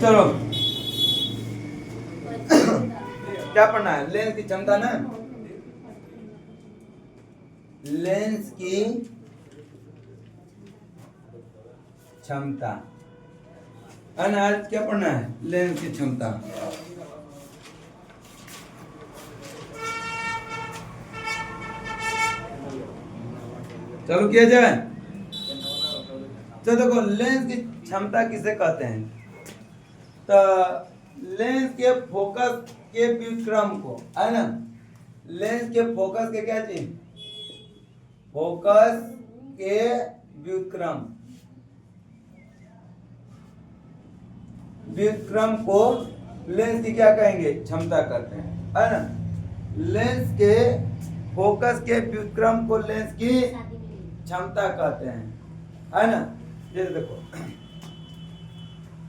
चलो क्या पढ़ना है? लेंस की क्षमता ना, लेंस की क्षमता है ना। आज क्या पढ़ना है? लेंस की क्षमता। चलो किया जाए। तो देखो लेंस की क्षमता किसे कहते हैं? तो लेंस के फोकस के व्युत्क्रम को, है ना, लेंस के फोकस के क्या चीज? फोकस के व्युत्क्रम, व्युत्क्रम को लेंस की क्या कहेंगे? क्षमता कहते हैं, है ना। लेंस के फोकस के व्युत्क्रम को लेंस की क्षमता कहते हैं, है ना। जैसे देखो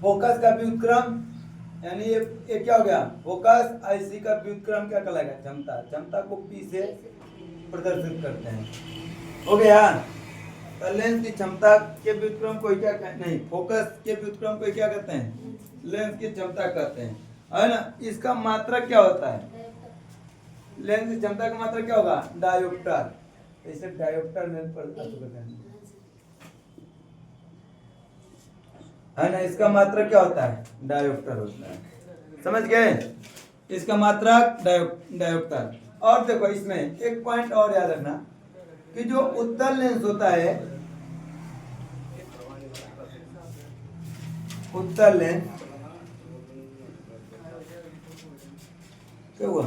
फोकस का व्युत्क्रम यानी ये क्या हो गया? फोकस, इसी का व्युत्क्रम क्या कहलाएगा? क्षमता। क्षमता को P से प्रदर्शित करते हैं, हो गया। तो लेंस की क्षमता के व्युत्क्रम को क्या कहते हैं? नहीं, फोकस के व्युत्क्रम को क्या कहते हैं? लेंस की क्षमता कहते हैं, है ना। इसका मात्रक क्या होता है? लेंस की क्षमता का मात्रक क्या होगा? डायोप्टर। इसे डायोप्टर लेंस पर कहते हैं, है ना। इसका मात्रक क्या होता है? डायोप्टर होता है, समझ गए? इसका मात्रक डायोप्टर। और देखो इसमें एक पॉइंट और याद रखना कि जो उत्तल लेंस होता है, उत्तल लेंस क्या हुआ?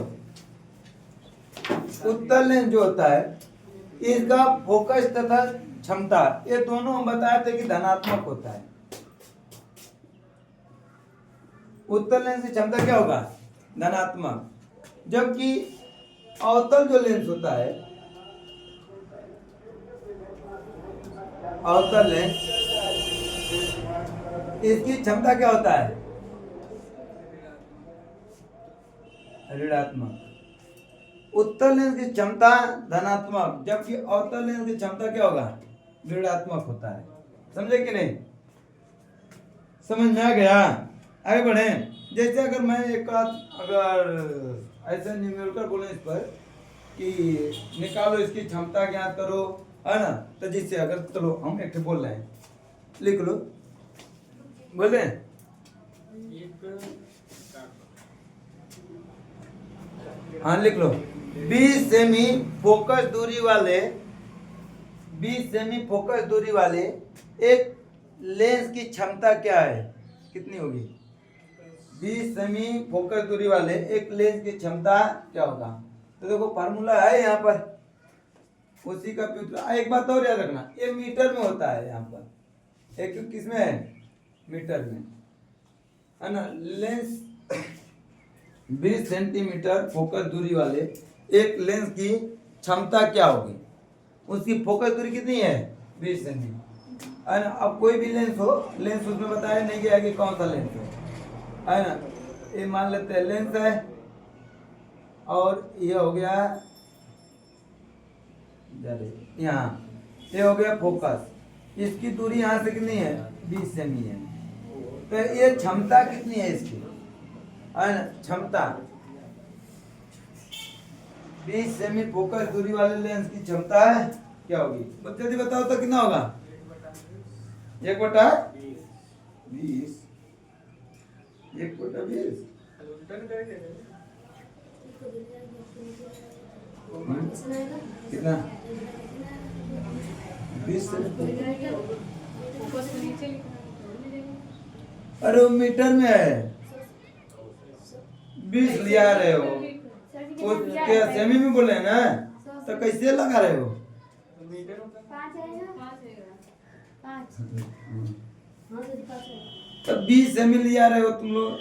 उत्तल लेंस जो होता है इसका फोकस तथा क्षमता ये दोनों हम बताए थे कि धनात्मक होता है। उत्तल लेंस की क्षमता क्या होगा? धनात्मक। जबकि अवतल जो लेंस होता है, अवतल लेंस, इसकी क्षमता क्या होता है? ऋणात्मक। उत्तल लेंस की क्षमता धनात्मक, जबकि अवतल लेंस की क्षमता क्या होगा? ऋणात्मक होता है। समझे कि नहीं? समझ में आ गया? आगे बढ़े। जैसे अगर मैं एक अगर ऐसा न्यूमेरिकल बोले इस पर कि निकालो इसकी क्षमता ज्ञात करो, है ना, तो जिससे अगर चलो हम एक बोल रहे हैं, लिख लो, बोले हाँ लिख लो। 20 सेमी फोकस दूरी वाले, 20 सेमी फोकस दूरी वाले एक लेंस की क्षमता क्या है? कितनी होगी? 20 सेमी फोकस दूरी वाले एक लेंस की क्षमता क्या होगा? तो देखो फार्मूला है यहाँ पर, उसी का एक बात और याद रखना, ये मीटर में होता है यहाँ पर, एक किसमें है? मीटर में, है ना। लेंस 20 सेंटीमीटर फोकस दूरी वाले एक लेंस की क्षमता क्या होगी? उसकी फोकस दूरी कितनी है? 20 सेंटीमीटर, है ना। अब कोई भी लेंस हो, लेंस उसमें बताया नहीं गया कि कौन सा लेंस है ना। ये मान लेते हैं लेंस है, और ये हो गया यहाँ, ये हो गया फोकस। इसकी दूरी यहाँ से कितनी है? 20 सेमी है। तो ये क्षमता कितनी है इसकी, है ना? क्षमता 20 सेमी फोकस दूरी वाले लेंस की क्षमता है क्या होगी? जल्दी बताओ तो कितना होगा? 1/20, 1/20 कितना? 20। अरे वो मीटर में है, 20 लिया रहे हो, वो क्या सेमी में बोले ना, तो कैसे लगा रहे हो? तो 20 सेमी लिया रहे हो तुम लोग।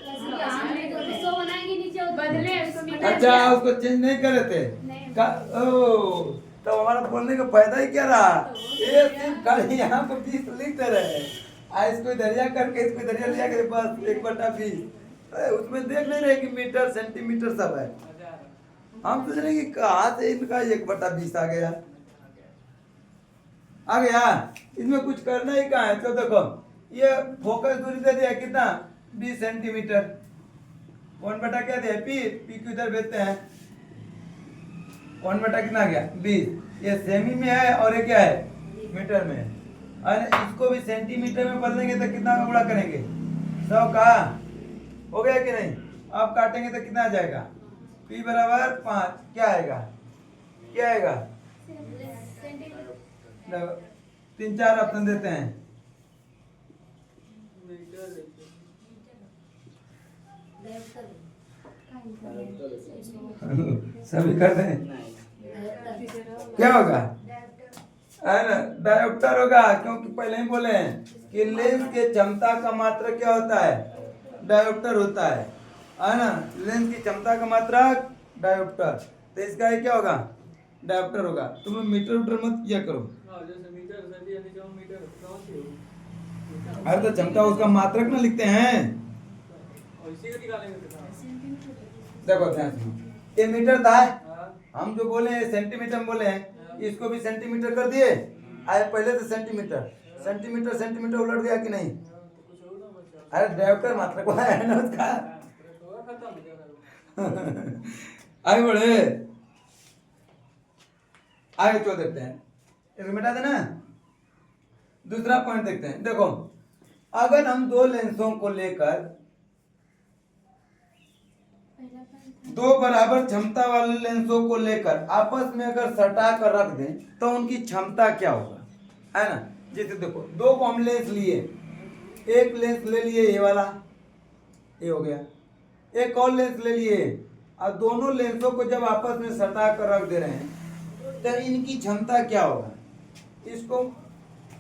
अच्छा उसको चेंज नहीं करे थे? तो हमारा बोलने का फायदा ही क्या रहा? ये सिर्फ खाली यहाँ पर 20 लिखते रहे, इसको दरिया करके इसको दरिया लिया करे बस 1/20। उसमें देख नहीं रहे कि मीटर सेंटीमीटर सब है। हम सोच रहे कि कहाँ से इनका 1/20 आ गया, आ गया। इसमें कुछ करना ही कहाँ है? तो देखो ये फोकस दूरी दे दिया कितना? 20 सेंटीमीटर। 1 बटा क्या दिया, पी को इधर भेजते हैं। 1 बटा कितना आ गया 20। ये सेमी में है और ये क्या है मीटर में है। और इसको भी सेंटीमीटर में बदलेंगे तो कितना में गुणा करेंगे 100 का, हो गया कि नहीं। अब काटेंगे तो कितना आ जाएगा, p बराबर 5। क्या आएगा, क्या आएगा, 3-4 ऑप्शन देते हैं। सभी कर दें, क्या होगा, है ना, डायोप्टर होगा। क्योंकि पहले ही बोले हैं कि लेंस के क्षमता का मात्रक क्या होता है, डायोप्टर होता है ना। लेंस की क्षमता का मात्रक डायोप्टर, तो इसका ये क्या होगा, डायोप्टर होगा। तुम लोग मीटर उटर मत किया करो, अरे तो क्षमता उसका मात्रक ना लिखते हैं। देखो ध्यान से, ये मीटर था, हम जो बोले हैं सेंटीमीटर में बोले हैं, इसको भी सेंटीमीटर कर दिए। आए पहले तो सेंटीमीटर सेंटीमीटर सेंटीमीटर उलट गया कि नहीं। अरे डायोप्टर मात्रक वाला है ना उसका। आगे बढ़े, आगे तो देखते हैं, इसको मिटा देना। दूसरा पॉइंट देखते हैं। देखो अगर हम दो लेंसों को लेकर दो बराबर क्षमता वाले लेंसों को लेकर आपस में अगर सटा कर रख दें तो उनकी क्षमता क्या होगा, है ना। जैसे देखो दो को हम लेंस लिए, एक लेंस ले लिए ये वाला, ये हो गया, एक और लेंस ले लिए, और दोनों लेंसों को जब आपस में सटा कर रख दे रहे हैं तो इनकी क्षमता क्या होगा। इसको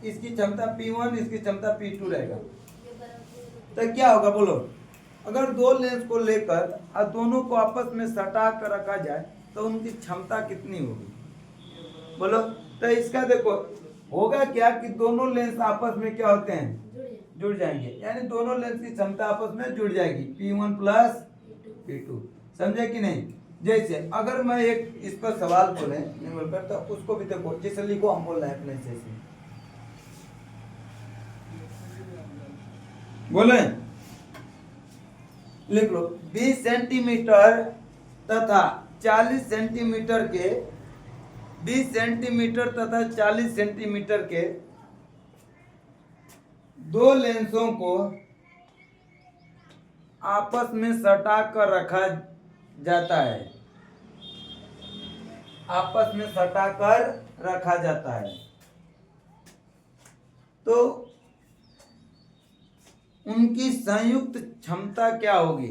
इसकी क्षमता P1, इसकी क्षमता P2 रहेगा। तो क्या होगा बोलो, अगर दो लेंस को लेकर और दोनों को आपस में सटा कर रखा जाए तो उनकी क्षमता कितनी होगी बोलो। तो इसका देखो होगा क्या कि दोनों लेंस आपस में क्या होते हैं, जुड़ जाएंगे, यानी दोनों लेंस की क्षमता आपस में जुड़ जाएगी, P1 प्लस P2। समझे कि नहीं। जैसे अगर मैं एक इस पर सवाल बोले नहीं बोलकर, तो उसको भी देखो, जैसे लिखो हम बोल रहे हैं अपने जैसे बोले, लिख लो 20 सेंटीमीटर तथा 40 सेंटीमीटर के 20 सेंटीमीटर तथा 40 सेंटीमीटर के दो लेंसों को आपस में सटा कर रखा जाता है, आपस में सटा कर रखा जाता है, तो उनकी संयुक्त क्षमता क्या होगी।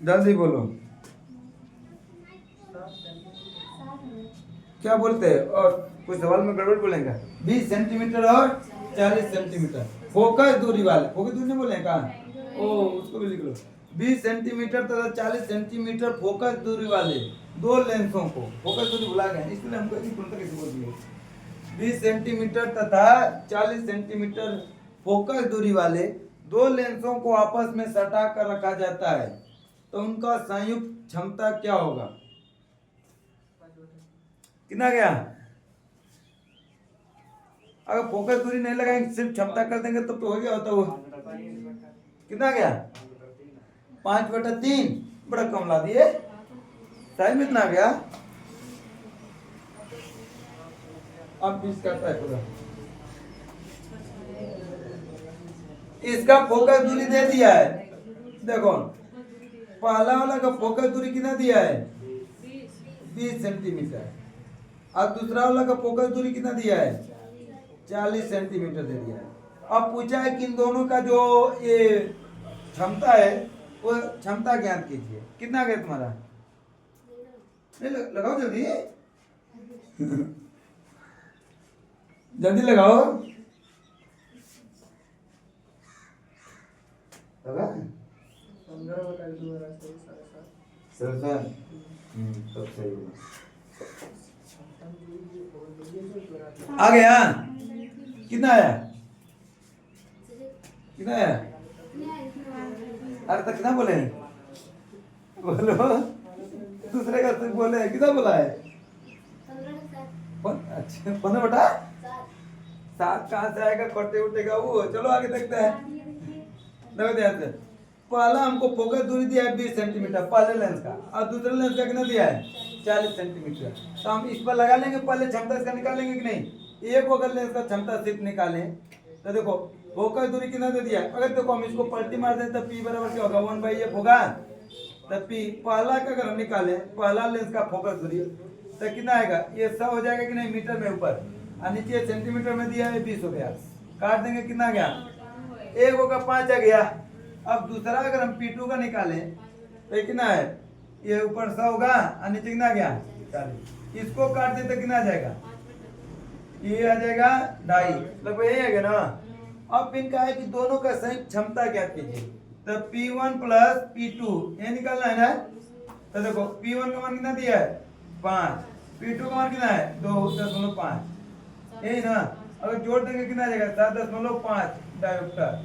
जल्दी बोलो, क्या बोलते हैं, और कुछ सवाल में गड़बड़ बोलेंगे। 20 सेंटीमीटर और 40 सेंटीमीटर फोकस दूरी वाले, फोकस दूरी नहीं बोलेंगे कहा, ओ उसको भी लिख लो। 20 सेंटीमीटर तथा 40 सेंटीमीटर फोकस दूरी वाले दो लेंसों को, फोकस दूरी भुला गए इसलिए हमको इसी कैसे बोल दिए। 20 सेंटीमीटर तथा 40 सेंटीमीटर फोकस दूरी वाले दो लेंसों को आपस में सटा कर रखा जाता है, तो उनका संयुक्त क्षमता क्या होगा। कितना गया, अगर फोकस दूरी नहीं लगाएंगे सिर्फ क्षमता कर देंगे तो हो गया होता वो, कितना गया 5/3, बड़ा कम ला दिए, टाइम इतना गया। अब 20 करता है पूरा, इसका फोकस दूरी दे दिया है। देखो पहला वाला का फोकस दूरी कितना दिया है 20 सेंटीमीटर, और दूसरा वाला का फोकस दूरी कितना दिया है 40 सेंटीमीटर दे दिया है। अब पूछा है कि इन दोनों का जो ये क्षमता है वो क्षमता ज्ञात कीजिए। कितना गया तुम्हारा, लगाओ जल्दी जल्दी लगाओ, लगा 15/2 सब सही होगा। आ गया, कितना आया, कितना आया, अरे तक कितना बोले बोलो, दूसरे का बोले कितना बोला है, अच्छा 15/2 7 कहाँ से आएगा, कटे उठेगा वो। चलो आगे देखते हैं। देखो ध्यान से, पहला हमको फोकस दूरी दिया है 20 सेंटीमीटर पहले लेंस का, और दूसरे लेंस का कितना दिया है 40 सेंटीमीटर। तो हम इस पर लगा लेंगे, पहले क्षमता इसका निकालेंगे कि नहीं। एक अगर लेंस का क्षमता सिर्फ निकालें तो देखो फोकस दूरी कितना दे दिया। अगर देखो हम इसको पलटी मार दें तो P बराबर क्या होगा, 1/f होगा। तो P पहला का अगर हम निकाले, पहला लेंस का फोकस दूरी तो कितना आएगा, ये 100 हो जाएगा कि नहीं मीटर में ऊपर, और नीचे सेंटीमीटर में दिया है 20 हो गया। काट देंगे कितना गया, 1 होगा 5 आ गया। अब दूसरा अगर हम P2 का निकालें तो कितना है, ये ऊपर 100 होगा और नीचे कितना गया 40। इसको काट दें तो कितना आ जाएगा, ये आ जाएगा 2.5, लगभग यही है ना। अब इनका है कि दोनों का संयुक्त क्षमता ज्ञात कीजिए। तो P1 प्लस P2 ये निकालना है ना। तो देखो P1 का मान कितना दिया है 5, P2 का मान कितना है 2.5, यही ना। अगर जोड़ देंगे कितना आ जाएगा 7.5 डायोप्टर।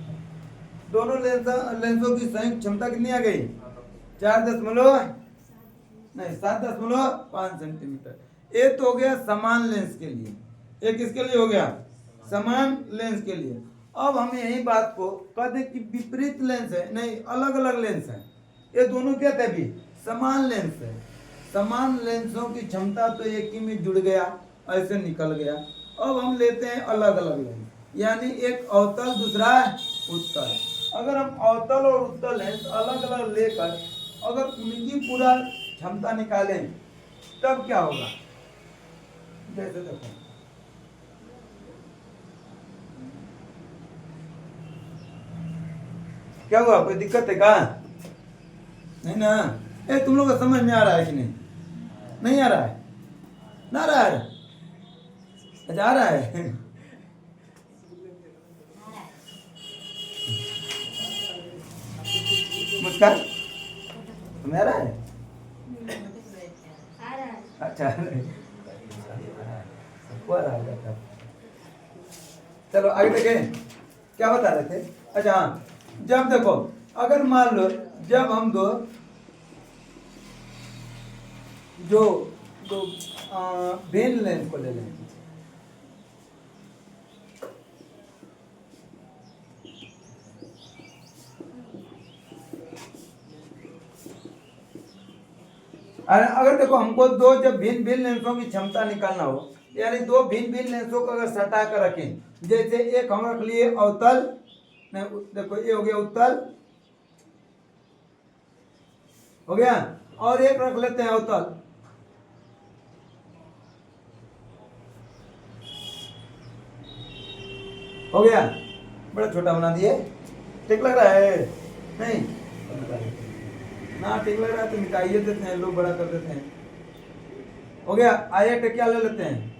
दोनों लेंसों की संयुक्त क्षमता कितनी आ गई 7.5 सेंटीमीटर। ये तो हो गया समान लेंस के लिए, एक किसके लिए हो गया, समान लेंस के लिए। अब हम यही बात को कहते हैं कि विपरीत लेंस है, नहीं अलग अलग लेंस है। ये दोनों क्या थे अभी, समान लेंस है। समान लेंसों की क्षमता तो एक ही में जुड़ गया, ऐसे निकल गया। अब हम लेते हैं अलग अलग लेंस, यानी एक अवतल दूसरा उत्तल। अगर हम अवतल और उत्तल लेंस अलग अलग लेकर अगर उनकी पूरा क्षमता निकालें तब क्या होगा। जैसे देखो क्या हुआ, कोई दिक्कत है क्या, नहीं ना। तुम लोग को समझ में आ रहा है कि नहीं, नहीं आ रहा है, ना आ रहा है, अच्छा आ रहा है। मुस्कान तुम्हें आ रहा है, अच्छा चलो आगे देखें क्या बता रहे थे। अच्छा हाँ, जब देखो अगर मान लो जब हम दो भिन्न लेंस को ले लें, अगर देखो हमको दो जब भिन्न भिन्न लेंसों की क्षमता निकालना हो, यानी दो भिन्न भिन्न लेंसों को अगर सटा कर रखें, जैसे एक हम रख लिए अवतल, देखो ये हो गया उत्तल हो गया, और एक रख लेते हैं अवतल, हो गया। बड़ा छोटा बना दिए, ठीक लग रहा है नहीं ना, ठीक लग रहा है तो मिटाइए देते हैं, लोग बड़ा कर देते हैं। हो गया, आइए क्या ले लेते हैं,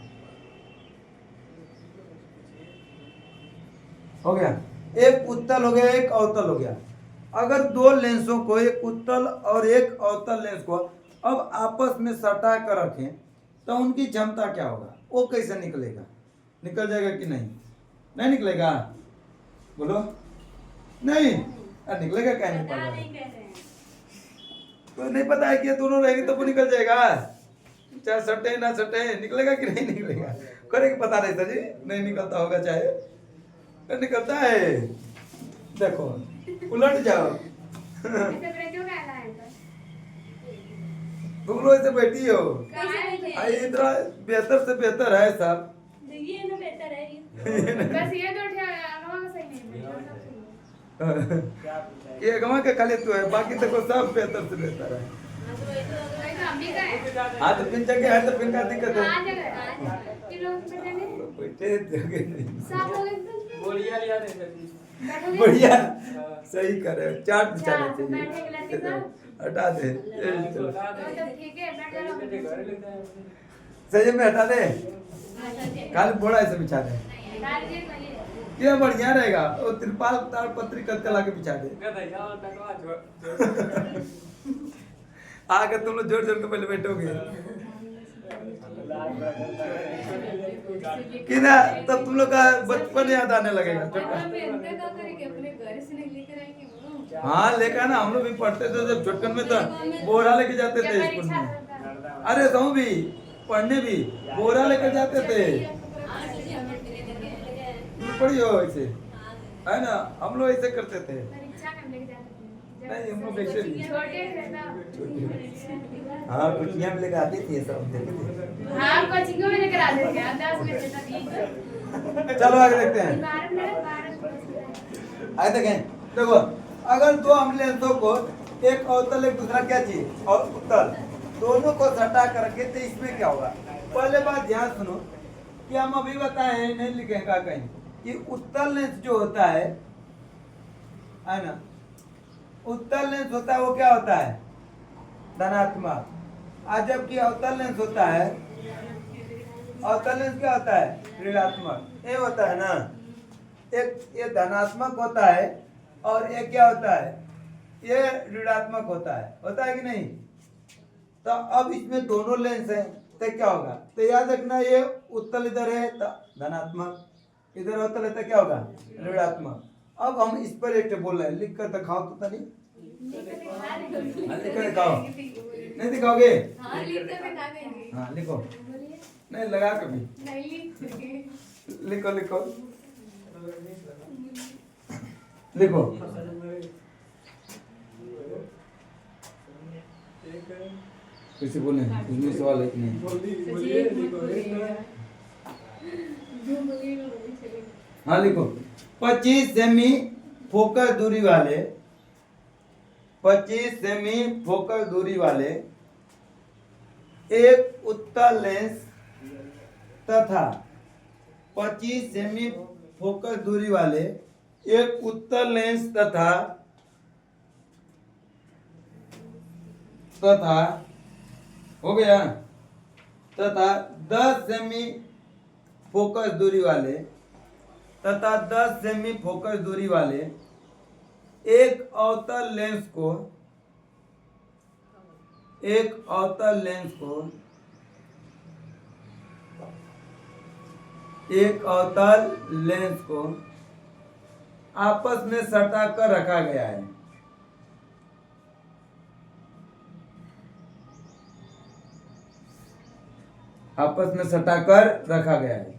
हो गया। एक उत्तल हो गया, एक अवतल हो गया। अगर दो लेंसों को, एक उत्तल और एक अवतल लेंस को अब आपस में सटा कर रखें तो उनकी क्षमता क्या होगा, वो कैसे निकलेगा, निकल जाएगा कि नहीं, नहीं निकलेगा, बोलो नहीं, निकलेगा क्या नहीं पता, तो नहीं पता है कि ये दोनों रहेंगे तो वो निकल जाएगा, चाहे सटे ना सटे निकलेगा कि नहीं निकलेगा, करेंगे पता नहीं था जी, नहीं निकलता होगा, चाहे निकलता है। देखो उलट जाओ, तुम लोग ऐसे बैठी हो, इतना बेहतर से बेहतर है सब, ये ना बेहतर है बस ये दो सही नहीं ये गवा के खाली तो है, बाकी देखो सब बेहतर से बेहतर है। हाँ तो पिन जगह है तो पिन का दिक्कत है, बढ़िया सही करे, चाट बिछाना चाहिए, हटा दे सही में, हटा दे खाली बोड़ा ऐसे बिछा दे, क्या बढ़िया रहेगा, वो त्रिपाल तार पत्री करके लाके बिछा दे। आगे तुम लोग जोर जोर के पहले बैठोगे कि ना, तब तुम लोग का बचपन याद आने लगेगा। हाँ लेकर ना, हम लोग भी पढ़ते थे जब छोटकन में, तो बोरा लेके जाते थे स्कूल में, अरे सहू भी पढ़ने भी बोरा लेकर जाते थे। पढ़ी हो ऐसे, है ना? हम लोग ऐसे करते थे। परीक्षा में लेके जाते थे। नहीं, हम लोग ऐसे नहीं। छोटे थे ना। हाँ, कुचियाँ में लेकर आते थे, सब देखते थे। हाँ, कोचिंग में लेकर आते थे। 10 बजे तक एक। चलो आगे देखते हैं। 12 आगे देखें, देखो, अगर दो हम लेंसों को, एक अवतल एक दूसरा क्या चीज और उत्तल, दोनों को सटा करके, तो इसमें क्या होगा? पहले बात ध्यान सुनो कि हम अभी बताए हैं, नहीं लिखे का कहीं, कि उत्तल लेंस जो होता है ना, उत्तल लेंस होता है वो क्या होता है? धनात्मक। आज जबकि अवतल लेंस होता है, अवतल लेंस क्या होता है? ऋणात्मक। ये होता है ना, एक ये धनात्मक होता है और एक क्या होता है? ये ऋणात्मक होता है कि नहीं? तो अब इसमें दोनों लेंस हैं, तो क्या होगा? तो याद रखना, ये उत्तल इधर है तो धनात्मक, इधर अवतल है तो क्या होगा? ऋणात्मक। अब हम इस पर एक बोल रहे हैं, लिख कर दिखाओ तो तनी। लिख कर दिखाओ। नहीं दिखाओगे? हाँ, लिख कर दिखा देंगे। हाँ लिखो। बोलिए। नहीं लगा कभी। नहीं लिखेंगे। लिखो लिखो लिखो। किसी बोले इसमें सवाल है कि नहीं? हाँ लिखो। 25 सेमी फोकस दूरी वाले, 25 सेमी फोकस दूरी वाले एक उत्तल लेंस तथा 25 सेमी फोकस दूरी वाले एक उत्तल लेंस तथा हो गया, तथा 10 सेमी फोकस दूरी वाले तथा 10 सेमी फोकस दूरी वाले एक अवतल लेंस को, एक अवतल लेंस को, एक अवतल लेंस को आपस में सटा कर रखा गया है। आपस में सटा कर रखा गया है।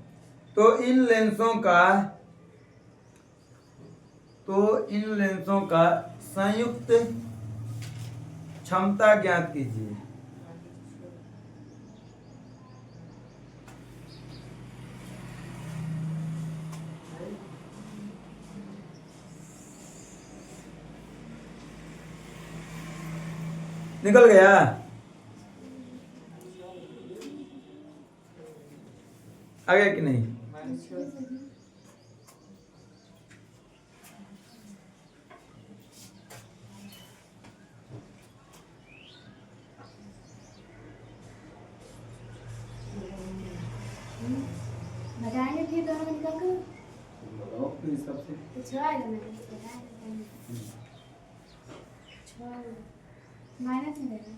तो इन लेंसों का संयुक्त क्षमता ज्ञात कीजिए। निकल गया? आ गया कि नहीं? बताएंगे फिर दोनों को निकाल कर। बताओ फिर हिसाब से। कुछ आएगा मैंने बताया। 6 माइनस में देना।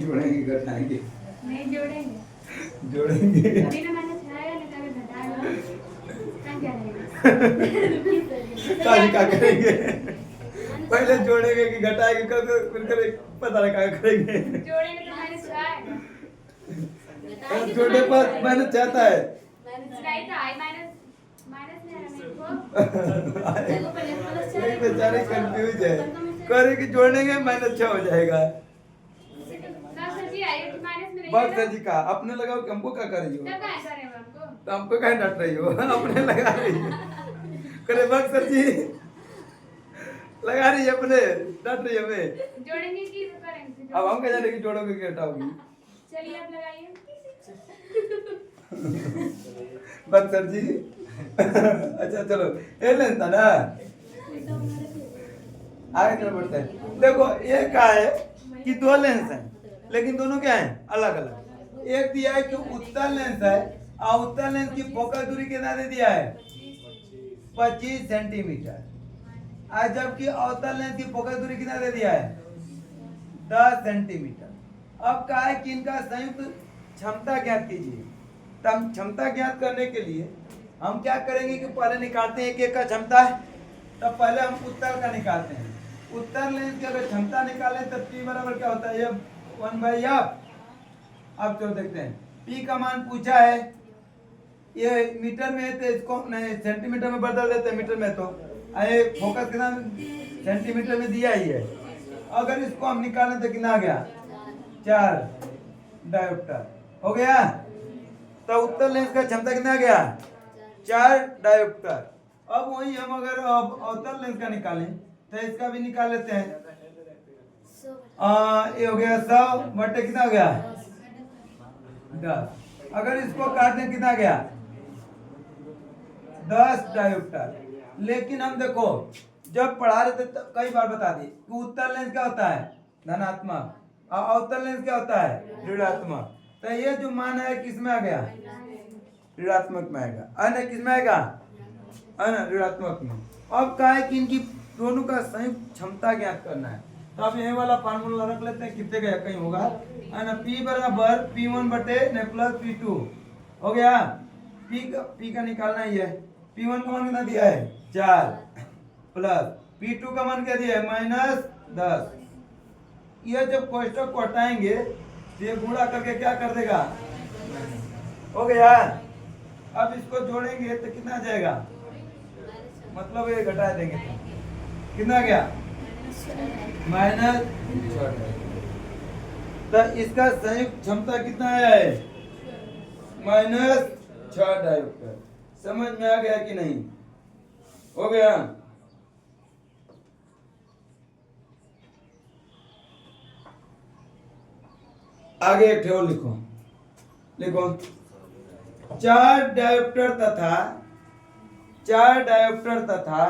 जोड़ेंगे घटाएंगे? नहीं जोड़ेंगे। जोड़ेंगे। अभी ना मैंने छाया ना कभी घटाया क्या करेंगे? काजी क्या करेंगे? पहले जोड़ेंगे कि घटाएंगे, फिर पता नहीं क्या करेंगे। जोड़ेंगे तो मैंने छाया जोड़ने पर मैंने चाहता है नहीं था आई माइनस नहीं आ रहा मेरे को। एक बेचारे कंफ्यूज है, करे कि जोड़ेंगे माइनस 6 हो जाएगा। बस जी का अपने लगाओ कि हमको क्या कर रही हो? तो हमको क्या डांट रही हो? अपने लगा रही हो। करे बस जी लगा रही है, अपने डांट रही है हमें। जोड़ेंगे कि करेंगे? अब हम क्या जाने कि जोड़ोगे कि हटाओगी? चलिए आप लगाइए। बक्सर जी अच्छा चलो, ये लेंस था ना, आगे चलो बढ़ते हैं। देखो ये क्या है कि दो लेंस हैं, लेकिन दोनों क्या हैं? अलग अलग। एक दिया है कि उत्तल लेंस है और उत्तल लेंस की फोकस दूरी कितना दे दिया है? 25 सेंटीमीटर। आज जबकि अवतल लेंस की फोकस दूरी कितना दे दिया है? 10 सेंटीमीटर। अब क्या है कि इनका संयुक्त क्षमता ज्ञात कीजिए। तब क्षमता ज्ञात करने के लिए हम क्या करेंगे कि पहले निकालते हैं एक एक का क्षमता है, तब पहले हम उत्तल का निकालते हैं। उत्तर लेंस की अगर क्षमता निकालें तो P बराबर क्या होता है, F 1/F। अब चलो देखते हैं, P का मान पूछा है, ये मीटर में है तो इसको नहीं सेंटीमीटर में बदल देते हैं, मीटर में तो ये फोकस कितना सेंटीमीटर में दिया ही है। अगर इसको हम निकालें तो कितना आ गया, 4 डायोप्टर हो गया। तो उत्तर लेंस का क्षमता कितना आ गया, 4 डायोप्टर। अब वही हम अगर अवतल लेंस का निकालें तो इसका भी निकाल लेते हैं। ये हो गया 100 बटे कितना हो गया 10। अगर इसको काट दें कितना गया 10 डायोप्टर। लेकिन हम देखो जब पढ़ा रहे थे तो कई बार बता दी कि उत्तर लेंस क्या होता है धनात्मक और अवतल लेंस क्या होता है ऋणात्मक। तो ये जो मान है किस में आ गया, ऋणात्मक में आएगा, अन्य किस में आएगा, अन्य ऋणात्मक में। अब क्या है कि इनकी दोनों का संयुक्त क्षमता ज्ञात करना है। तो अब ये वाला फार्मूला रख लेते हैं, कितने का कहीं होगा, है ना, P बराबर P1 बटे न प्लस P2 हो गया। P का निकालना ही है। P1 का मान कितना दिया है 4 प्लस P2 का मान क्या दिया है -10। ये जब कोष्टक को हटाएंगे तो ये गुणा करके क्या कर देगा, हो गया। अब इसको जोड़ेंगे तो कितना आ जाएगा, मतलब ये घटा देंगे तो कितना गया -6। तो इसका संयुक्त क्षमता कितना आया है -6 डायोप्टर। समझ में आ गया कि नहीं, हो गया। आगे एक ठेव लिखो, लिखो 4 डायोप्टर तथा 4 डायोप्टर तथा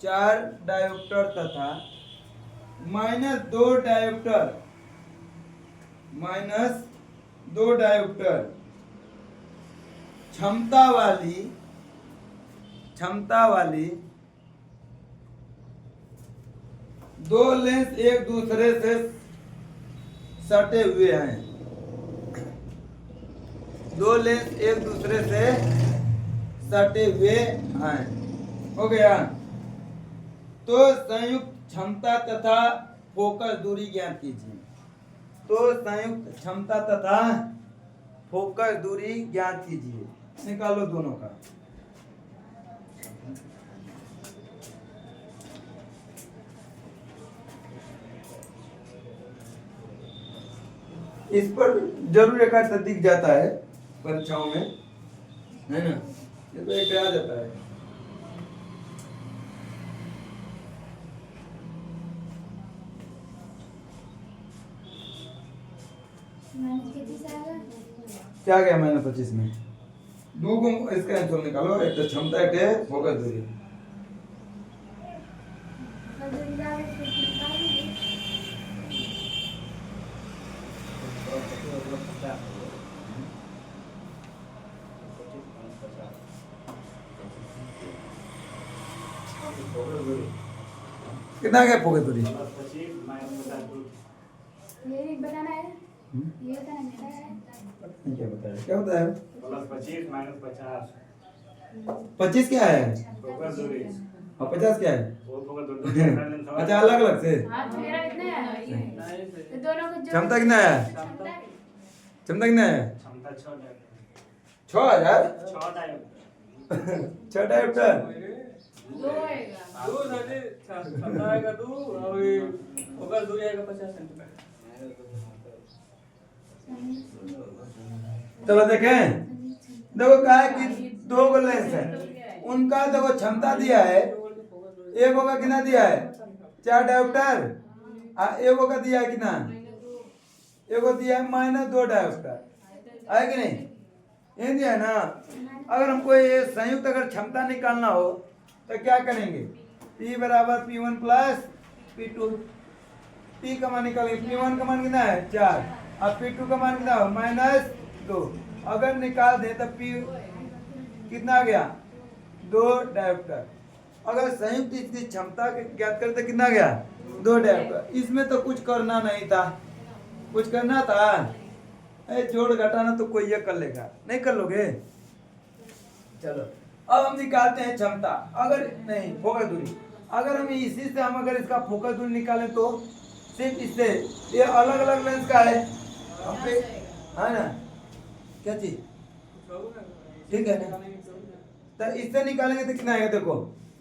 4 डायोप्टर तथा -2 डायोप्टर -2 डायोप्टर क्षमता वाली दो लेंस एक दूसरे से सटे हुए हैं, दो लेंस एक दूसरे से सटे हुए हैं, हो गया। तो संयुक्त क्षमता तथा फोकस दूरी ज्ञात कीजिए। तो संयुक्त क्षमता तथा फोकस दूरी ज्ञात कीजिए, निकालो दोनों का। इस पर जरूर एक आध दिख जाता है परीक्षाओं में, है ना, ये तो एक आ जाता है। क्या गया -25 में, दो को इसका आंसर निकालो, एक तो क्षमता एक है फोकस दूरी। कितना गया फोकस दूरी, ये बताना है, ये बताना मेरा है। क्या बताया, क्या होता है +25 -50 25 क्या है फोकस दूरी और 50 क्या है, वो फोकस दूरी अच्छा अलग अलग से। हाँ तो मेरा इतना है, तो दोनों को क्षमता कितना है, क्षमता कितना है क्षमता 6000 6 डायोप्टर। दो आएगा, दो साढ़े क्षमता आएगा 2 और ये फोकस दूरी आएगा 50 सेंटीमीटर। चलो देखें, देखो क्या है कि दो को लेंस है, उनका देखो क्षमता दिया है, एक होगा कितना दिया है 4 डायोप्टर, एक होगा दिया है कितना, एक को दिया है -2 डायोप्टर, है कि नहीं, ये दिया है ना। अगर हमको ये संयुक्त अगर क्षमता निकालना हो तो क्या करेंगे, P बराबर P1 प्लस P2। P का मान निकालेंगे, P1 का मान कितना है 4 और P2 का मान कितना है -2। अगर निकाल दे तो P कितना आ गया 2 डायोप्टर। अगर संयुक्त इसकी क्षमता ज्ञात करते कितना गया 2 डायोप्टर। इसमें तो कुछ करना नहीं था, कुछ करना था, जोड़ घटाना तो कोई ये कर लेगा, नहीं कर लोगे। चलो अब हम निकालते हैं क्षमता, अगर नहीं फोकस दूरी। अगर हम इसी से हम अगर इसका फोकस दूरी निकालें तो सिर्फ इससे ये अलग अलग लेंस का है हम पे है ना क्या चीज ठीक है ना तो इससे निकालेंगे तो कितना आएगा देखो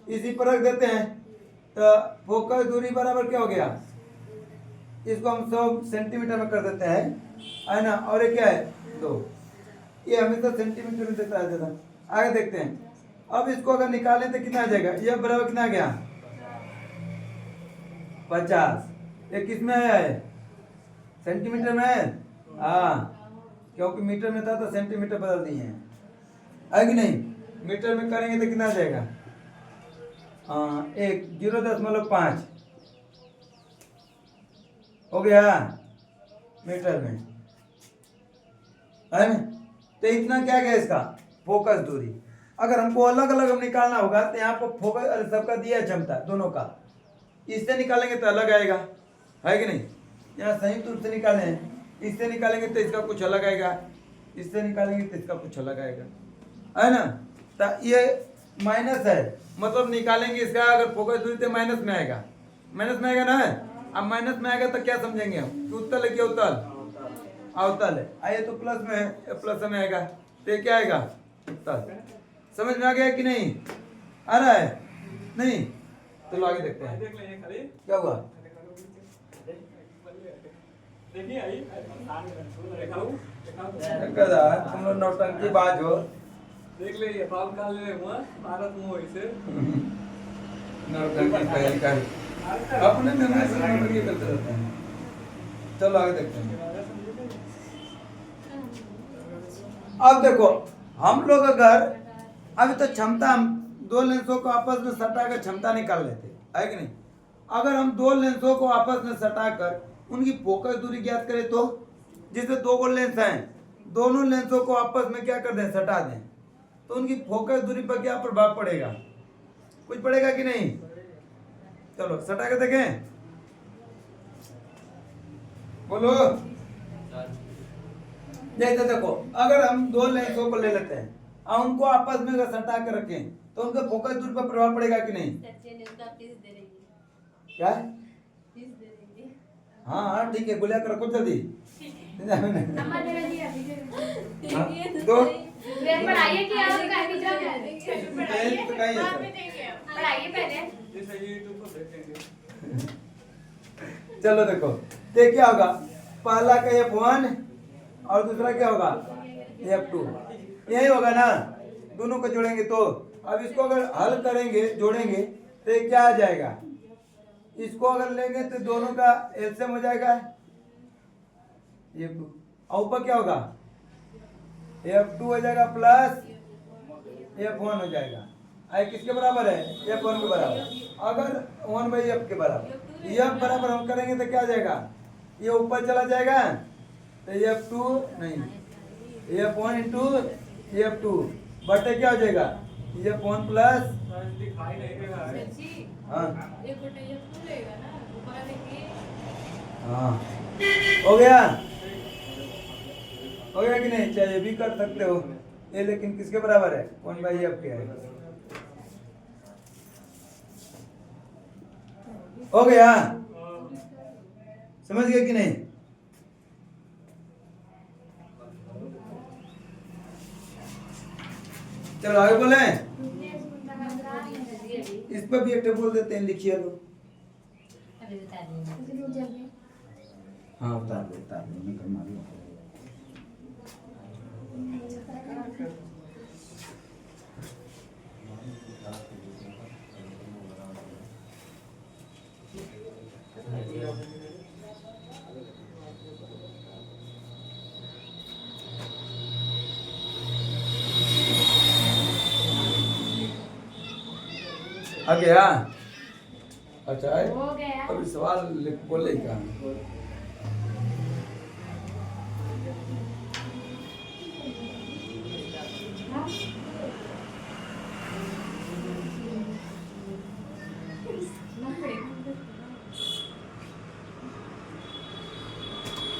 इसी पर रख देते हैं तो फोकस दूरी बराबर क्या हो गया इसको हम 100 सेंटीमीटर में कर देते हैं है ना और ये क्या है 2 ये हमेशा सेंटीमीटर में देता है आगे देखते हैं अब इसको अगर निकालें तो कितना आ जाएगा ये बराबर कितना आ गया 50 ये किस में आया है सेंटीमीटर में है हाँ क्योंकि मीटर में था तो सेंटीमीटर बदल दिए हैं है कि नहीं मीटर में करेंगे तो कितना आ जाएगा हाँ 0.5 हो गया मीटर में है ना तो इतना क्या गया इसका फोकस दूरी अगर हमको अलग अलग हम निकालना होगा तो यहाँ पर फोकस सबका दिया है क्षमता दोनों का इससे निकालेंगे तो अलग आएगा है कि नहीं यहाँ संयुक्त रूप से निकाले हैं इससे निकालेंगे तो इसका कुछ अलग आएगा इससे निकालेंगे तो इसका कुछ अलग आएगा है ना तो ये माइनस है मतलब निकालेंगे इसका अगर फोकस दूरी तो माइनस में आएगा ना अब माइनस में आएगा तो क्या समझेंगे हम कि उत्तल है क्या उत्तल अवतल है आइए तो प्लस में है प्लस में आएगा तो ये क्या आएगा उत्तल समझ में आ गया कि नहीं आ रहा है नहीं चलो आगे देखते हैं देख ले खाली क्या हुआ देखिए आई दिखाऊं कदा तुम लोग नौटंकी बाज हो देख ले ये बाल काल ले हुआ भारत में इसे नौटंकी पहल का अपने मेमोरी से नौटंकी करते रहते हैं चलो आगे देखते हैं अब देखो हम लोग अगर अभी तो क्षमता हम 2 लेंसों को आपस में सटाकर क्षमता निकाल लेते है कि नहीं अगर हम 2 लेंसों को आपस में सटाकर उनकी फोकस दूरी ज्ञात करें तो जैसे 2 लेंस हैं दोनों लेंसों को आपस में क्या कर दें सटा दें तो उनकी फोकस दूरी पर क्या प्रभाव पड़ेगा कुछ पड़ेगा कि नहीं चलो सटा के देखें बोलो जैसे देखो अगर हम 2 लेंसों को ले लेते हैं और उनको आपस में अगर सटा कर रखें तो उनके फोकस दूरी पर प्रभाव पड़ेगा कि नहीं क्या हाँ हाँ ठीक है गुलिया कर रखो जल्दी तो पढ़ाइए कि आप पढ़ाइए पहले जैसे YouTube पर देखेंगे चलो देखो तो क्या होगा पहला का F1 और दूसरा क्या होगा F2 यही होगा ना दोनों को जोड़ेंगे तो अब इसको अगर हल करेंगे जोड़ेंगे तो ये क्या आ जाएगा इसको अगर लेंगे तो दोनों का एलसीएम हो जाएगा F2 और ऊपर क्या होगा F2 हो जाएगा प्लस F1 हो जाएगा आई किसके बराबर है F1 के बराबर अगर 1/F के बराबर F बराबर हम करेंगे तो क्या आ जाएगा ये ऊपर चला जाएगा तो F2 नहीं F1 इंटू F2 बटे क्या हो जाएगा F1 प्लस दिखाई नहीं दे रहा है हाँ एक बटा ये खुलेगा ना ऊपर देखिए हाँ हो गया कि नहीं चाहिए भी कर सकते हो ये लेकिन किसके बराबर है 1/F के है हो गया समझ गए कि नहीं चलो आगे बोले इस पर भी एक बोल देते हैं लिखिए लो हाँ उतार लो मैं कर मारूंगा आ गया अच्छा है हो गया अभी सवाल बोले क्या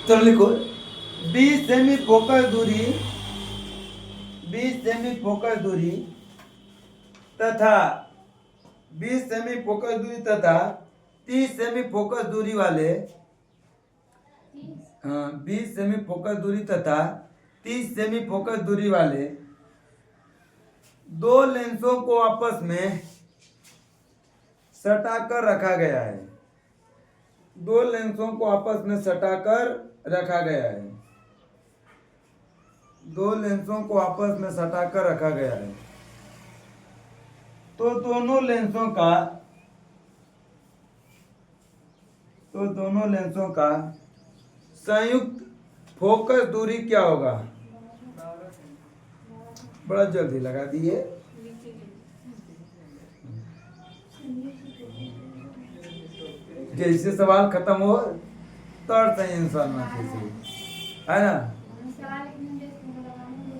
चलो लिखो 20 सेमी फोकस दूरी तथा 20 सेमी फोकस दूरी तथा 30 सेमी फोकस दूरी वाले 20 सेमी फोकस दूरी तथा 30 सेमी फोकस दूरी वाले दो लेंसों को आपस में सटाकर रखा गया है। दो लेंसों को आपस में सटाकर रखा गया है। दो लेंसों को आपस में सटाकर रखा गया है। तो दोनों लेंसों का संयुक्त फोकस दूरी क्या होगा? बड़ा जल्दी लगा दिए। जैसे सवाल खत्म हो तब सही आंसर ना कीजिए, है ना? सवाल लिखने में इसमें लगाऊंगी।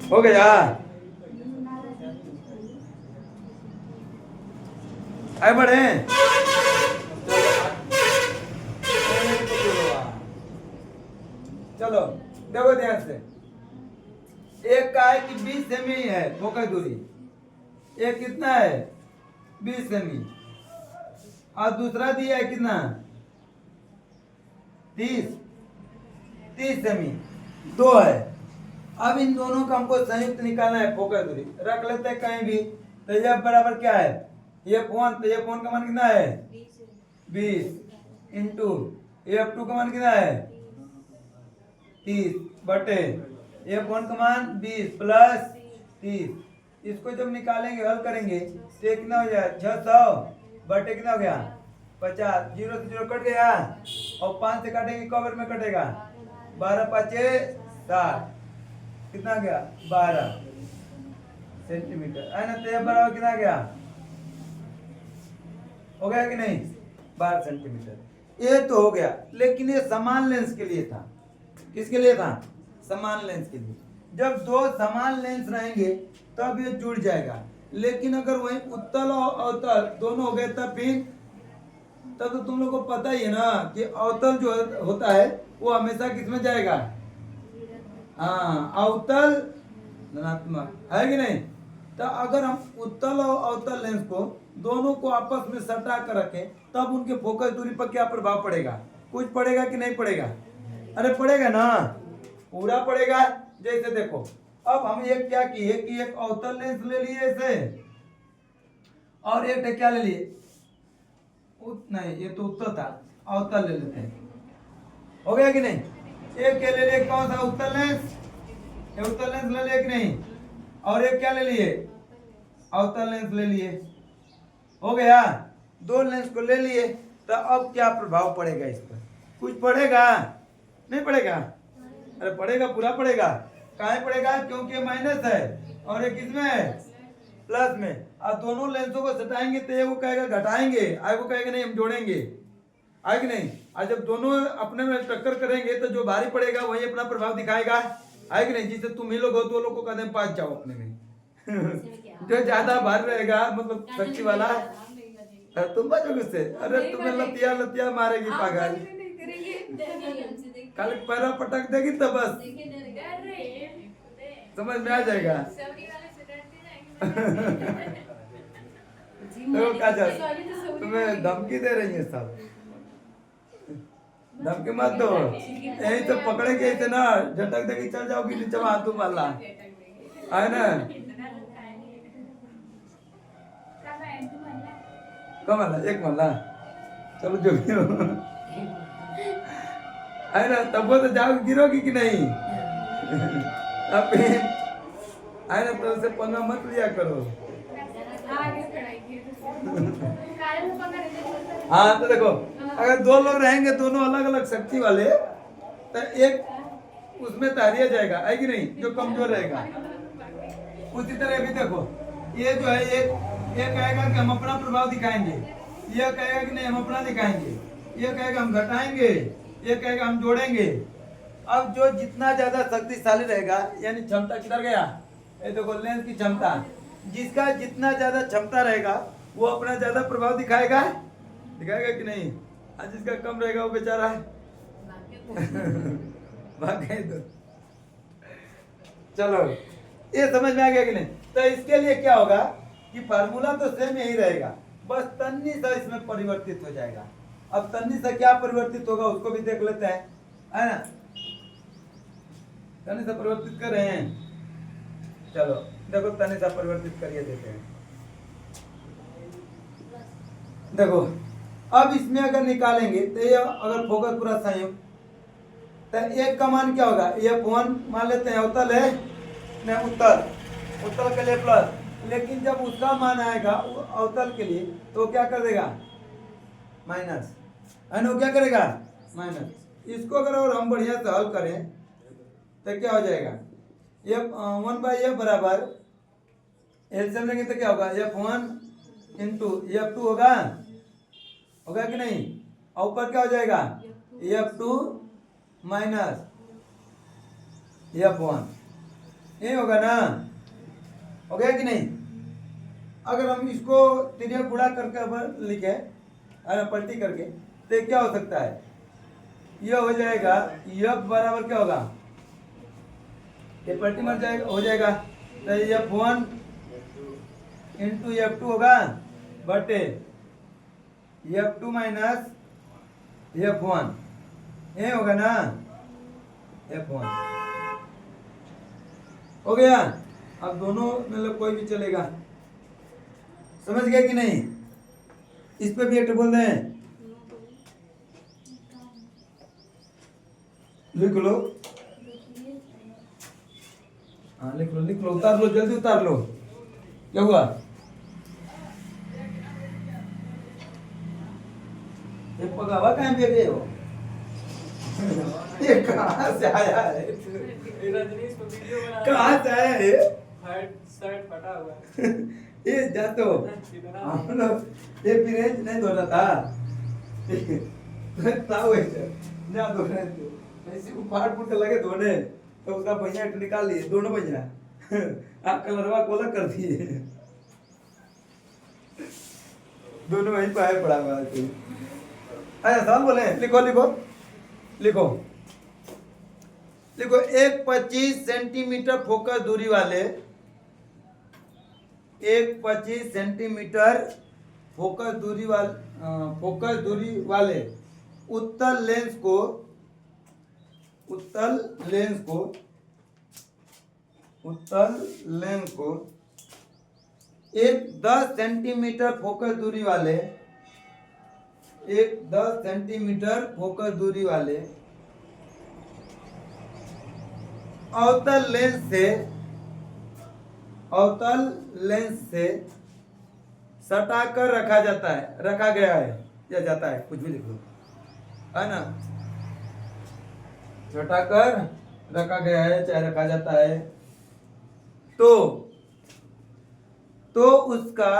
हो गया? आए बढ़े। चलो देखो ध्यान से। एक का है कि 20 सेमी है फोकस दूरी, एक कितना है 20 सेमी, और दूसरा दिया है कितना 30 सेमी, दो है। अब इन दोनों का हमको संयुक्त निकालना है फोकस दूरी। रख लेते हैं कहीं भी। तो ये बराबर क्या है? ये फोन, तो ये फोन का मान कितना है 20 इंटू F2 का मान कितना है 30 बटे ये फोन का मान 20 प्लस 30। इसको जब निकालेंगे हल करेंगे तो ये कितना हो जाएगा 600 बटे कितना हो गया 50। 0 से 0 कट गया और 5 से काटेंगे कवर में कटेगा 12 5 60 कितना गया 12 सेंटीमीटर, है ना? तो ये बराबर कितना गया हो गया कि नहीं 12 सेंटीमीटर। ये तो हो गया, लेकिन ये समान लेंस के लिए था। किसके लिए था? समान लेंस के लिए। जब दो समान लेंस रहेंगे तब ये जुड़ जाएगा, लेकिन अगर वही उत्तल और अवतल दोनों हो गए तब तो तुम लोग को पता ही है ना कि अवतल जो होता है वो हमेशा किसमें जाएगा? हाँ, अवतल धनात्मक, है कि नहीं? तो अगर हम उत्तल और अवतल लेंस को दोनों को आपस में सटा कर रखें तब उनके फोकस दूरी पर क्या प्रभाव पड़ेगा? कुछ पड़ेगा कि नहीं पड़ेगा? अरे पड़ेगा ना, पूरा पड़ेगा। जैसे देखो अब हम एक क्या किए कि एक अवतल लेंस ले लिए ऐसे और एक क्या ले लिए नहीं, ये तो उत्तल था, अवतल ले लेते हैं। हो गया कि नहीं? एक क्या ले लिए? कौन सा? उत्तल लेंस। ये उत्तल लेंस ले लिए कि नहीं? और एक क्या ले लिए? अवतल लेंस ले लिए। हो गया, दो लेंस को ले लिए। तो अब क्या प्रभाव पड़ेगा इस पर? कुछ पड़ेगा? नहीं पड़ेगा? अरे पड़ेगा, पूरा पड़ेगा। काहे पड़ेगा? क्योंकि ये माइनस है और ये किसमें है? प्लस में। और दोनों लेंसों को सटाएंगे तो ये वो कहेगा घटाएंगे, आए वो कहेगा नहीं हम जोड़ेंगे, आए कि नहीं? और जब दोनों अपने में टक्कर करेंगे तो जो भारी पड़ेगा वही अपना प्रभाव दिखाएगा, आए कि नहीं? जिससे तुम ही लोग हो तो लोग को कदम पास जाओ अपने में। जो ज्यादा भारी रहेगा मतलब शक्ति वाला तुम बचोगे उससे। अरे तुम्हें लतिया मारेगी पागल, कल पैरा पटक देगी तो बस समझ में आ जाएगा। तो क्या तुम्हें धमकी दे रही है सब, धमकी मत दो। यही तो पकड़ेगी ऐसे ना, झटक देगी चल जाओगी नीचे हाथ तुम वाला, है ना? कम वाला एक वाला, चलो जो भी हो, है ना? तब वो तो जाओगी गिरोगी कि नहीं? अब है ना? तो उसे पंगा मत लिया करो। हाँ तो देखो अगर दो लोग रहेंगे दोनों अलग अलग शक्ति वाले तो एक उसमें तहरिया जाएगा, है कि नहीं? जो कमजोर रहेगा। उसी तरह भी देखो ये जो है ये कहेगा कि हम अपना प्रभाव दिखाएंगे, ये कहेगा कि नहीं हम अपना दिखाएंगे, ये कहेगा हम घटाएंगे, ये कहेगा हम जोड़ेंगे। अब जो जितना ज्यादा शक्तिशाली रहेगा यानी क्षमता किधर गया? ये देखो लेंस की क्षमता, जिसका जितना ज्यादा क्षमता रहेगा वो अपना ज्यादा प्रभाव दिखाएगा कि नहीं? और जिसका कम रहेगा वो बेचारा भाग गए। तो चलो ये समझ में आ गया कि नहीं? तो इसके लिए क्या होगा कि फार्मूला तो सेम यही रहेगा, बस तन्नी सा इसमें परिवर्तित हो जाएगा। अब तन्नी सा क्या परिवर्तित होगा उसको भी देख लेते हैं, है ना? तन्नी सा परिवर्तित कर रहे हैं, चलो देखो तन्नी सा परिवर्तित करिए देते हैं। देखो अब इसमें अगर निकालेंगे तो ये अगर फोकस पूरा संयुक्त, तो एक का मान क्या होगा, F1 मान लेते हैं अवतल है नहीं उत्तल, उत्तल के लिए प्लस, लेकिन जब उसका मान आएगा अवतल के लिए तो क्या कर देगा, माइनस, है ना? क्या करेगा, माइनस। इसको अगर और हम बढ़िया से हल करें तो क्या हो जाएगा, F1/F बराबर एलसीएम लेंगे तो क्या होगा, F1 इंटू F2 होगा कि नहीं? और ऊपर क्या हो जाएगा, F2 माइनस F1, ये होगा ना? हो गया कि नहीं? अगर हम इसको तिर्यक गुणा करके अब लिखे पलटी करके तो क्या हो सकता है, यह हो जाएगा F बराबर क्या होगा, ये पलटी मर जाएगा, हो जाएगा तो F1 इंटू F2 होगा बटे F2 माइनस F1, ये होगा ना, F1 हो गया। अब दोनों मतलब कोई भी चलेगा, समझ गए कि नहीं? इस पे भी एक बोल दें, लिख लो, हाँ लिख लो, उतार लो, जल्दी उतार लो। क्या हुआ, ये पगावा कहाँ पे गए हो? ये कहाँ से आया है? रजनीश को वीडियो बना, कहाँ से आया है? शर्ट फटा हुआ है। ये जातो हम लोग ये पिरेज नहीं धोना था, था वैसे ना धो रहे थे, ऐसे को फाड़ फूट के लगे धोने तो उसका भैया निकाल लिए, दोनों भैया आप कलरवा को अलग कर दिए, दोनों वहीं पर पड़ा हुआ है। अच्छा सवाल बोले, लिखो लिखो लिखो लिखो, एक 25 सेंटीमीटर फोकस दूरी वाले, एक 25 सेंटीमीटर फोकस दूरी वाले उत्तल लेंस को एक 10 सेंटीमीटर फोकस दूरी वाले, एक 10 सेंटीमीटर फोकस दूरी वाले अवतल लेंस से सटाकर रखा गया है या जाता है, कुछ भी लिख लो, है ना? सटाकर रखा गया है चाहे रखा जाता है, तो उसका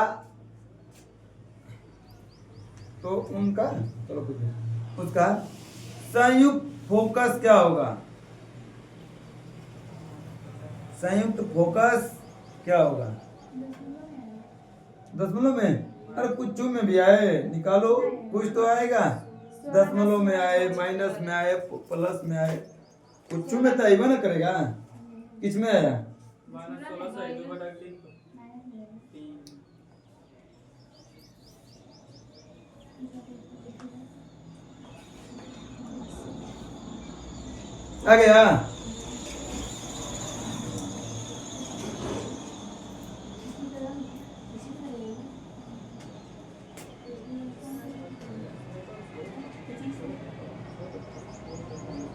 संयुक्त फोकस क्या होगा, संयुक्त फोकस क्या होगा, दशमलव में? अरे कुछ में भी आए निकालो, कुछ तो आएगा, दशमलव में आए, माइनस में आए, प्लस में आए, कुछ में तो आएगा ना करेगा, किस में आया, आ गया?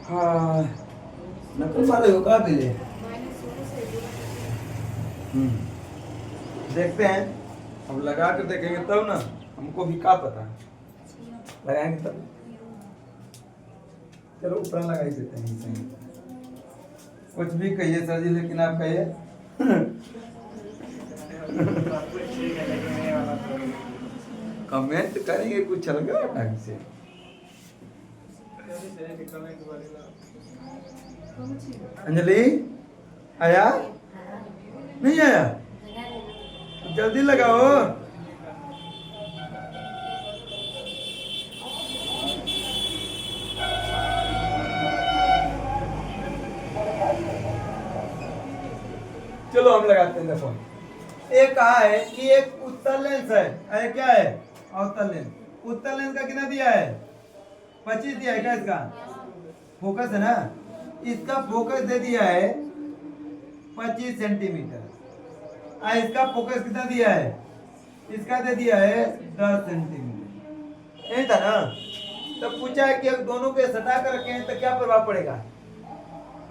हाँ नकल मारे हो का भी ले, देखते हैं, अब लगा कर देखेंगे तब ना, हमको भी क्या पता, लगाएंगे तब। चलो ऊपर लगा ही देते हैं, सही कुछ भी कहिए सर जी, लेकिन आप कहिए कमेंट करेंगे कुछ अलग ढंग से। अंजलि आया नहीं आया, जल्दी लगाओ। चलो हम लगाते हैं देखो। एक कहा है कि एक उत्तल लेंस है, अरे क्या है अवतल लेंस। उत्तल लेंस का कितना दिया है 25 दिया है क्या इसका फोकस है ना, इसका फोकस दे दिया है 25 सेंटीमीटर। इसका फोकस कितना दिया है, इसका दे दिया है 10 सेंटीमीटर, यही था ना। तो पूछा है कि अब दोनों के सटा कर रखे हैं तो क्या प्रभाव पड़ेगा,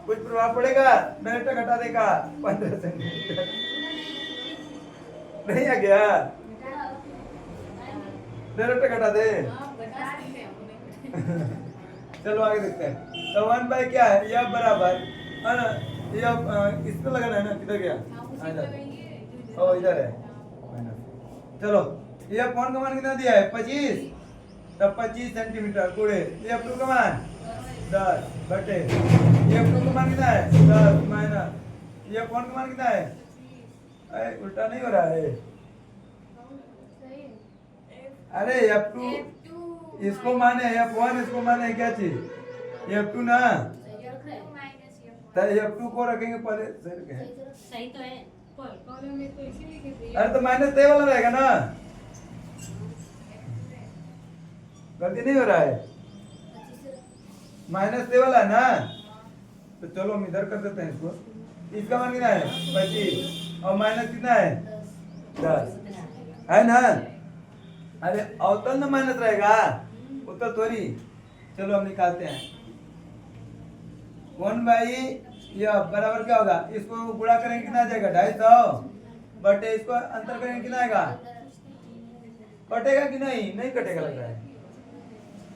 कुछ प्रभाव पड़ेगा, डायरेक्ट घटा देगा 15 सेंटीमीटर, नहीं आ गया, डायरेक्ट घटा दे। चलो आगे देखते हैं। तो 1 बाय क्या है, यह बराबर है ना, यह इस पे लगाना है ना, किधर गया, ओ इधर है माइनस। चलो यह कौन का मान कितना दिया है 25, तब 25 सेंटीमीटर गुणे ये F2 का मान 10 बटे ये F2 का मान कितना है 10 माइनस ये कौन का मान कितना है, अरे उल्टा नहीं हो रहा है, अरे F2 इसको माने F1 इसको माने क्या चीज F2 ना, तो F2 को रखेंगे पहले, सही रखें, सही तो है। कॉलम में तो इसी लिखे थे। अरे तो माइनस ते वाला रहेगा ना, गलती नहीं हो रहा है, माइनस ते वाला है ना, तो चलो हम इधर कर देते हैं इसको, इसका मान कितना है 25 और माइनस कितना है 10 है ना, अरे अवतल ना माइनस रहेगा उत्तल थोड़ी। चलो हम निकालते हैं 1 बाई यह बराबर क्या होगा, इसको गुणा करेंगे कितना आ जाएगा 250 बटे इसको अंतर करेंगे कितना आएगा, कटेगा कि नहीं, नहीं कटेगा लग रहा है,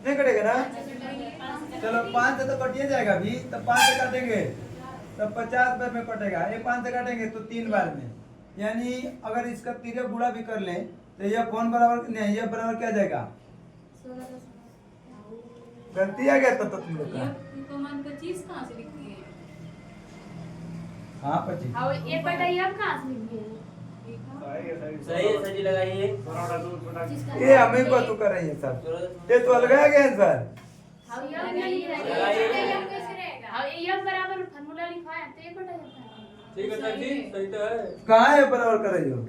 नहीं कटेगा ना, चलो 5 से तो कट ही जाएगा भी, तब 5 से काटेंगे तब 50 बार में कटेगा, ये 5 से काटेंगे तो 3 बार में, यानी अगर इसका तिर्यक गुणा भी कर लें तो यह कौन बराबर नहीं, यह बराबर क्या जाएगा, गलती आ गया तब तो तुम लोग का, तो मान 25 कहाँ से लिखी है? हाँ 25 हाँ ये पता ही अब कहाँ से लिखी है? सही है, सही लगाइए। थोड़ा दूर थोड़ा ये हमें को तू कर रही है सर, ये तो अलग आ गया सर, हाँ ये अब नहीं रहेगा, ये अब कैसे रहेगा? हाँ ये अब बराबर फार्मूला लिखा है तो ये पता जाता है। ठीक है सर जी, सही तो है। कहाँ है बराबर कर रही हो,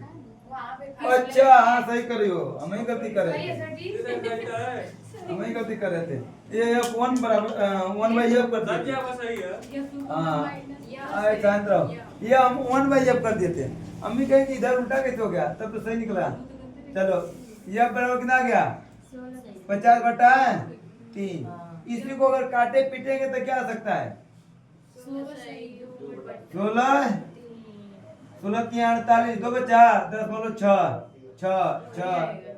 वहाँ पे अच्छा हाँ सही कर रही हो, हमें गलती कर सही रहे है थे, सर जी। सही तो है। हमें गलती कर रहे थे, ये F1 बराबर 1 बाई F कर सर जी दिए, आपका सही है। हाँ आए शांत रहो, ये हम 1 बाई F कर दिए थे, अम्मी कहे कि इधर उल्टा कैसे हो गया, तब तो सही निकला। चलो ये बराबर कितना आ गया 50 बटा 3, इसी को अगर काटे पीटेंगे तो क्या आ सकता है 16 16 की 48 दो बचा 10 बोलो 6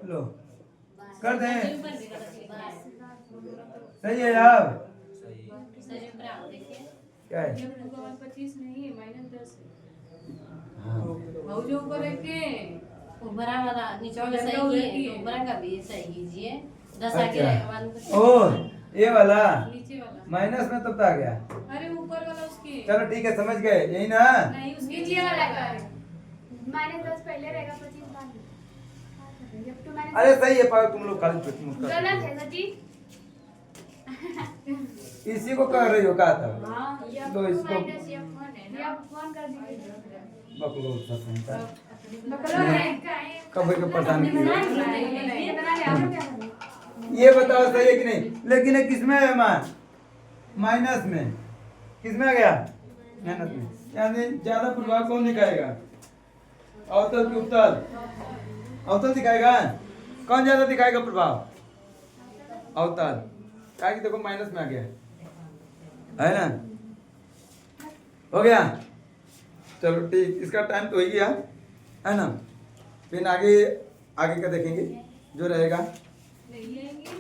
लो कर दें, सही है यार, क्या है 25 नहीं है, -10 है। हाँ। और जो ऊपर है के ऊपरा वाला नीचे वाला सही है, तो ऊपरा का भी सही कीजिए। 10 आगे अच्छा ओ ये वाला नीचे वाला माइनस में तब तक आ गया, अरे ऊपर वाला उसके चलो ठीक है समझ गए यही ना, नहीं उसके नीचे वाला का -10 पहले रहेगा 25 बाद में। जब तो मैंने अरे सही है पागल तुम लोग खाली पेट मुक्त कर, गलत है सर जी। इसी को कर रही हो कहा था, हाँ ये लो इसको -F1 है ना, आप फोन कर दीजिए। बकलो ससंता बकलो है का है कभी को परेशान ये बना किया, लिया आपने क्या करना, ये बताओ सही है कि नहीं, लेकिन ये किसमें है मान माइनस में, किसमें आ गया मेहनत में, यानी ज्यादा प्रभाव कौन दिखाएगा अवतल की उपतल, अवतल दिखाएगा, कौन ज्यादा दिखाएगा प्रभाव अवतल, क्या कि देखो माइनस में आ गया है ना, हो गया, चलो ठीक, इसका टाइम तो हो ही गया है ना, फिर आगे आगे का देखेंगे जो रहेगा। नहीं लेंगे